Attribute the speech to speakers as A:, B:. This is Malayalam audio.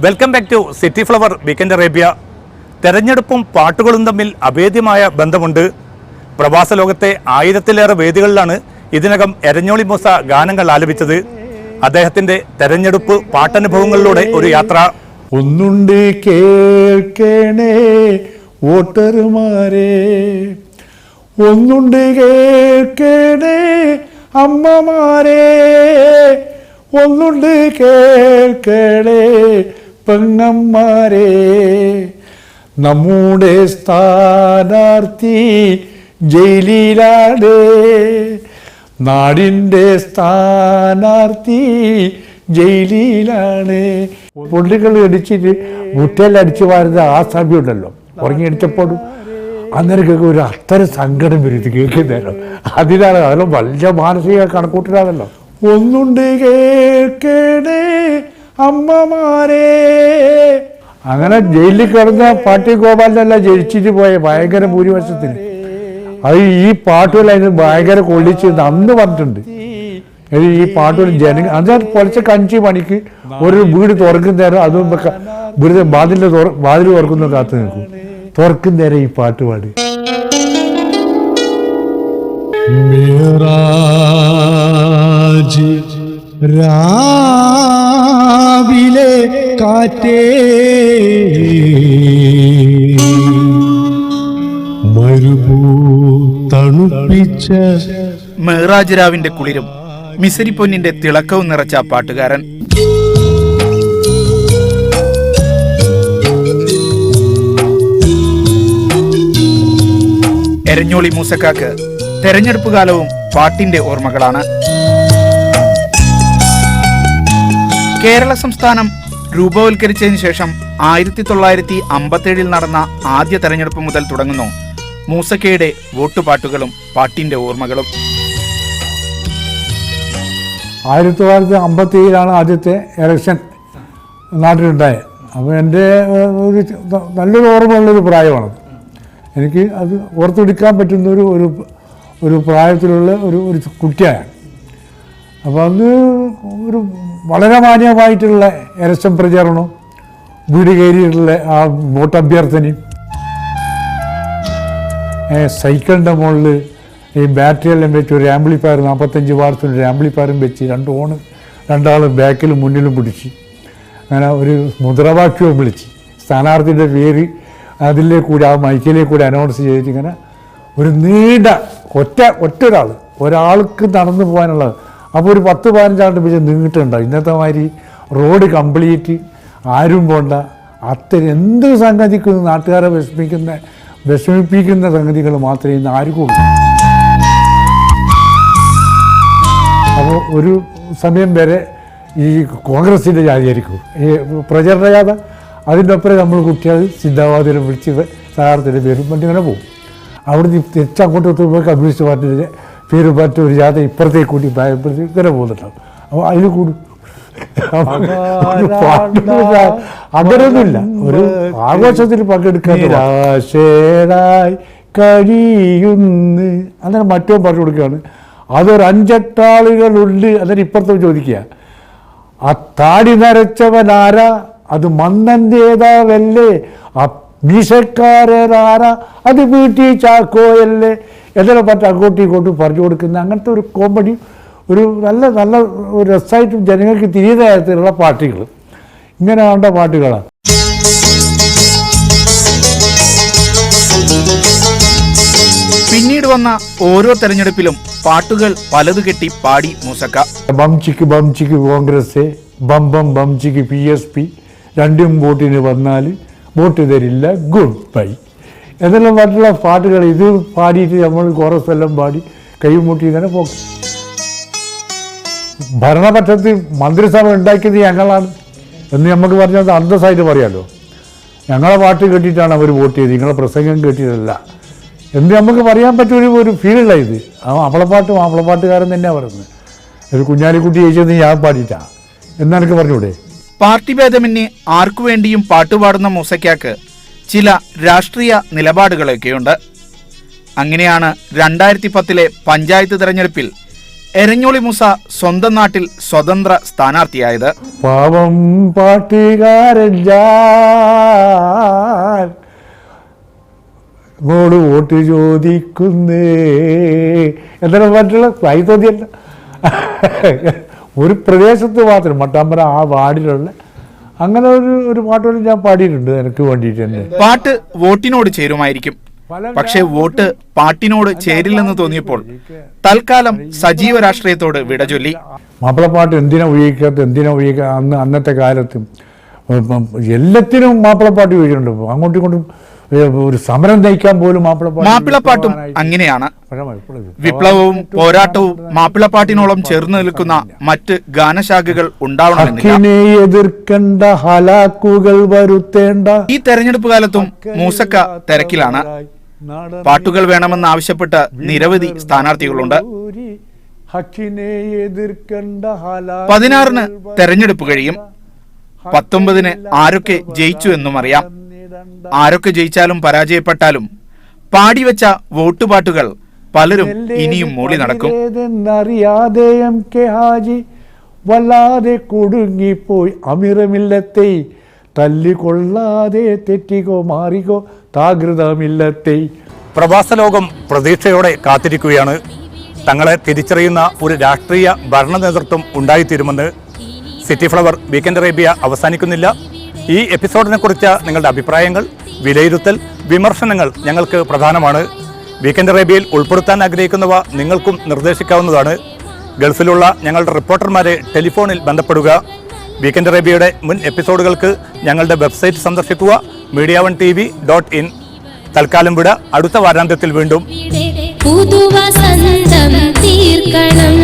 A: Welcome back to City Flower Weekend Arabia. തെരഞ്ഞെടുപ്പും പാട്ടുകളും തമ്മിൽ അഭേദ്യമായ ബന്ധമുണ്ട്. പ്രവാസ ലോകത്തെ 1000-ലേറെ വേദികളിലാണ് ഇതിനകം എരഞ്ഞോളി മൂസ ഗാനങ്ങൾ ആലപിച്ചത്. അദ്ദേഹത്തിന്റെ തെരഞ്ഞെടുപ്പ് പാട്ടനുഭവങ്ങളിലൂടെ ഒരു യാത്ര.
B: ഒന്നുണ്ട് കേൾക്കണേ വോട്ടർമാരെ, ഒന്നുണ്ട് കേൾക്കണേ അമ്മമാരെ, ഒന്നുണ്ട് കേൾക്കണേ പെങ്ങന്മാരെ, നമ്മുടെ സ്ഥാനാർത്ഥി ജയിലിലാണ്, നാടിൻ്റെ സ്ഥാനാർത്ഥി ജയിലിലാണ്. പൊള്ളികൾ അടിച്ചിട്ട് മുറ്റയിലടിച്ചു വാരുന്ന ആ സമയമുണ്ടല്ലോ, ഉറങ്ങിയടിച്ചപ്പോഴും അന്നേരക്കൊക്കെ ഒരു അത്തരം സങ്കടം വരും ഇത് കേൾക്കുന്നേരം. അതിനാണ് അതെല്ലാം വലിയ മാനസിക കണക്കൂട്ടലാണല്ലോ. ഒന്നുണ്ട് കേൾക്കണേ അമ്മമാരെ. അങ്ങനെ ജയിലിൽ കിടന്ന പാട്ടി ഗോപാലിനല്ല ജയിച്ചിട്ട് പോയ ഭയങ്കര ഭൂരിപക്ഷത്തിന്. അത് ഈ പാട്ടുകൾ അതിന് ഭയങ്കര കൊള്ളിച്ച് അന്ന് പറഞ്ഞിട്ടുണ്ട്. ഈ പാട്ടുകൾ അതാ പൊളിച്ച 5 മണിക്ക് ഒരു വീട് തുറക്കുന്നേരം അതും വീട് വാതിൽ തുറക്കുന്ന കാത്തു നിൽക്കും. തുറക്കുന്നേരം ഈ പാട്ട് പാടി. രാവിലെ കാറ്റേ തണുപ്പിച്ച
A: മെഹ്റാജ് രാവിന്റെ കുളിരും മിസരി പൊന്നിന്റെ തിളക്കവും നിറച്ച പാട്ടുകാരൻ. എരഞ്ഞോളി മൂസക്കാക്ക് തെരഞ്ഞെടുപ്പ് കാലവും പാട്ടിന്റെ ഓർമ്മകളാണ്. കേരള സംസ്ഥാനം രൂപവൽക്കരിച്ചതിന് ശേഷം 1957 നടന്ന ആദ്യ തെരഞ്ഞെടുപ്പ് മുതൽ തുടങ്ങുന്നു മൂസക്കയുടെ വോട്ടുപാട്ടുകളും പാട്ടിന്റെ ഓർമ്മകളും.
B: 1957 ആദ്യത്തെ ഇലക്ഷൻ നാട്ടിലുണ്ടായത്. അപ്പോൾ എൻ്റെ ഒരു നല്ലൊരു ഓർമ്മയുള്ളൊരു പ്രായമാണത്. എനിക്ക് അത് ഓർത്തെടുക്കാൻ പറ്റുന്ന ഒരു പ്രായത്തിലുള്ള ഒരു കുട്ടിയാണ്. അപ്പോൾ അന്ന് ഒരു വളരെ മാന്യമായിട്ടുള്ള ഇലക്ഷൻ പ്രചാരണവും വീട് കയറിയിട്ടുള്ള ആ വോട്ട് അഭ്യർത്ഥനയും, സൈക്കിളിൻ്റെ മുകളിൽ ഈ ബാറ്ററിയെല്ലാം വെച്ച് ഒരു ആംപ്ലിഫയർ 45 വാട്സിൻ്റെ ഒരു ആംപ്ലിഫയറും വെച്ച് 2 ഓണ് 2 ആൾ ബാക്കിലും മുന്നിലും പിടിച്ച് അങ്ങനെ ഒരു മുദ്രാവാക്യവും വിളിച്ച് സ്ഥാനാർത്ഥിയുടെ പേര് അതിലേ കൂടി ആ മൈക്കിലേ കൂടി അനൗൺസ് ചെയ്തിട്ട് ഇങ്ങനെ ഒരു നീണ്ട ഒരാൾക്ക് നടന്നു പോകാനുള്ളത്. അപ്പോൾ ഒരു 10-15 ആളുടെ പിടിച്ച് നീട്ടുണ്ടാവും. ഇന്നത്തെ മാതിരി റോഡ് കംപ്ലീറ്റ് ആരും പോണ്ട അത്തരം എന്ത് സംഗതിക്കും നാട്ടുകാരെ വിഷമിപ്പിക്കുന്ന സംഗതികൾ മാത്രമേ ഇന്ന് ആർക്കും ഉള്ളൂ. അപ്പോൾ ഒരു സമയം വരെ ഈ കോൺഗ്രസിൻ്റെ ജാതിയായിരിക്കും ഈ പ്രചരണ ജാഥ. അതിൻ്റെ ഒപ്പം നമ്മൾ കുട്ടികൾ സിന്ദാബാദിനെ വിളിച്ച് സ്ഥാനാർത്ഥിയുടെ പേരും പറ്റി ഇങ്ങനെ പോകും. അവിടുന്ന് തിരിച്ചങ്ങോട്ട് എത്തുമ്പോൾ കമ്മ്യൂണിസ്റ്റ് പാർട്ടിയുടെ പേരും പറ്റി ഒരു ജാഥ ഇപ്പുറത്തേക്ക് കൂടി ഭയപ്പെടുത്തി ഇങ്ങനെ പോകുന്നുണ്ടാവും. അപ്പോൾ അതിൽ കൂടും. അങ്ങനെയൊന്നുമില്ല, ഒരു ആഘോഷത്തിൽ പങ്കെടുക്കാൻ ആശേടായി കഴിയുന്നു അങ്ങനെ മറ്റോ പറഞ്ഞു കൊടുക്കുകയാണ്. അതൊരു 5-8 ആളുകളുണ്ട്. അതിന് ഇപ്പുറത്ത് ചോദിക്കുക, ആ താടി നരച്ചവനാരാ, അത് മന്നൻ്റേതാവല്ലേ, ആ മീശക്കാരാരാ, അത് വീട്ടി ചാക്കോയല്ലേ എന്നെല്ലാം പറഞ്ഞ് അങ്ങോട്ടും ഇങ്ങോട്ടും പറഞ്ഞു കൊടുക്കുന്ന അങ്ങനത്തെ ഒരു കോമഡി, ഒരു നല്ല ഒരു രസമായിട്ട് ജനങ്ങൾക്ക് തിരിയുന്ന തരത്തിലുള്ള പാട്ടുകൾ, ഇങ്ങനെ വേണ്ട പാട്ടുകളാണ്.
A: പിന്നീട് വന്ന ഓരോ തെരഞ്ഞെടുപ്പിലും പാട്ടുകൾ പലതു കെട്ടി പാടി മൂസക്ക.
B: ബംചിക്ക് ബംചിക്ക് കോൺഗ്രസ്, ബം ബം ബംചിക്ക് PSP, രണ്ടും വോട്ടിന് വന്നാൽ വോട്ട് തരില്ല, ഗുഡ് ബൈ എന്നെല്ലാം പറഞ്ഞുള്ള പാട്ടുകൾ ഇത് പാടിയിട്ട് നമ്മൾ കോറസ് എല്ലാം പാടി കൈമുട്ടി ഇങ്ങനെ പോകും. ഭരണപക്ഷത്ത് മന്ത്രിസഭ ഉണ്ടാക്കിയത് ഞങ്ങളാണ് എന്ന് നമുക്ക് പറഞ്ഞാൽ അന്തസ്സായിട്ട് പറയാമല്ലോ. ഞങ്ങളെ പാട്ട് കേട്ടിട്ടാണ് അവർ വോട്ട് ചെയ്ത്, നിങ്ങളെ പ്രസംഗം കേട്ടിട്ടല്ല എന്ന് നമുക്ക് പറയാൻ പറ്റിയൊരു ഫീലുള്ള ഇത്. ആ മാപ്പിളപ്പാട്ടുകാരൻ തന്നെയാണ് പറയുന്നത്. ഒരു കുഞ്ഞാലിക്കുട്ടി ചോദിച്ചത് ഞാൻ പാടിയിട്ടാ എന്നെനിക്ക് പറഞ്ഞൂടെ.
A: പാർട്ടി ഭേദമന്യേ ആർക്കു വേണ്ടിയും പാട്ടുപാടുന്ന മൂസയ്ക്കാക്ക് ചില രാഷ്ട്രീയ നിലപാടുകളൊക്കെയുണ്ട്. അങ്ങനെയാണ് 2010 പഞ്ചായത്ത് തെരഞ്ഞെടുപ്പിൽ
C: എരഞ്ഞോളി മൂസ സ്വന്തം നാട്ടിൽ സ്വതന്ത്ര സ്ഥാനാർത്ഥിയായത്.
B: പാവം പാട്ടുകാരൻ മോട് വോട്ട് ചോദിക്കുന്നേ എന്താണ് മറ്റുള്ള വൈദ്യുതിയല്ല. ഒരു പ്രദേശത്ത് മാത്രം മട്ടാമ്പറ ആ വാർഡിലുള്ള അങ്ങനെ ഒരു പാട്ടുകൾ ഞാൻ പാടിയിട്ടുണ്ട് എനിക്ക് വേണ്ടിയിട്ട് തന്നെ.
C: പാട്ട് വോട്ടിനോട് ചേരുമായിരിക്കും, പക്ഷേ വോട്ട് പാട്ടിനോട് ചേരില്ലെന്ന് തോന്നിയപ്പോൾ തൽക്കാലം സജീവ രാഷ്ട്രീയത്തോട് വിട ചൊല്ലി.
B: മാപ്പിളപ്പാട്ട് എന്തിനാ ഉപയോഗിക്കുക അന്നത്തെ കാലത്ത് എല്ലാത്തിനും മാപ്പിളപ്പാട്ട് ഉപയോഗിക്കുന്നുണ്ട്. അങ്ങോട്ടും ഇങ്ങോട്ടും ഒരു സമരം നയിക്കാൻ പോലും
C: മാപ്പിളപ്പാട്ടും അങ്ങനെയാണ്. വിപ്ലവവും പോരാട്ടവും മാപ്പിളപ്പാട്ടിനോളം ചേർന്ന് നിൽക്കുന്ന മറ്റ് ഗാനശാഖകൾ ഉണ്ടാവണമെന്നില്ല.
B: എതിർക്കേണ്ട ഹലാക്കുകൾ വരുത്തേണ്ട.
C: ഈ തെരഞ്ഞെടുപ്പ് കാലത്തും മൂസക്ക തിരക്കിലാണ്. പാട്ടുകൾ വേണമെന്ന് ആവശ്യപ്പെട്ട് നിരവധി സ്ഥാനാർത്ഥികളുണ്ട്. 16-ന് തെരഞ്ഞെടുപ്പ് കഴിയും. 19-ന് ആരൊക്കെ ജയിച്ചു എന്നും അറിയാം. ആരൊക്കെ ജയിച്ചാലും പരാജയപ്പെട്ടാലും പാടിവെച്ച വോട്ടുപാട്ടുകൾ പലരും ഇനിയും മൂളി നടക്കും.
B: വല്ലാതെ കുടുങ്ങിപ്പോയി അമിറമില്ലത്തെ തല്ലിക്കൊള്ളാതെ തെറ്റിക്കോ മാറിക്കോ താകൃതമില്ലത്തെ.
A: പ്രവാസ ലോകം പ്രതീക്ഷയോടെ കാത്തിരിക്കുകയാണ്. തങ്ങളെ തിരിച്ചറിയുന്ന ഒരു രാഷ്ട്രീയ ഭരണ നേതൃത്വം ഉണ്ടായിത്തീരുമെന്ന്. സിറ്റി ഫ്ലവർ വീക്കെൻഡ് അറേബ്യ അവസാനിക്കുന്നില്ല. ഈ എപ്പിസോഡിനെ കുറിച്ച് നിങ്ങളുടെ അഭിപ്രായങ്ങൾ, വിലയിരുത്തൽ, വിമർശനങ്ങൾ ഞങ്ങൾക്ക് പ്രധാനമാണ്. വീക്കെൻഡ് അറേബ്യയിൽ ഉൾപ്പെടുത്താൻ ആഗ്രഹിക്കുന്നവ നിങ്ങൾക്കും നിർദ്ദേശിക്കാവുന്നതാണ്. ഗൾഫിലുള്ള ഞങ്ങളുടെ റിപ്പോർട്ടർമാരെ ടെലിഫോണിൽ ബന്ധപ്പെടുക. വീക്കെൻഡ് അറേബ്യയുടെ മുൻ എപ്പിസോഡുകൾക്ക് ഞങ്ങളുടെ വെബ്സൈറ്റ് സന്ദർശിക്കുക media1tv.in. തൽക്കാലം വിട. അടുത്ത വാരാന്ത്യത്തിൽ വീണ്ടും.
D: പുതുവസന്തം തീർക്കണം.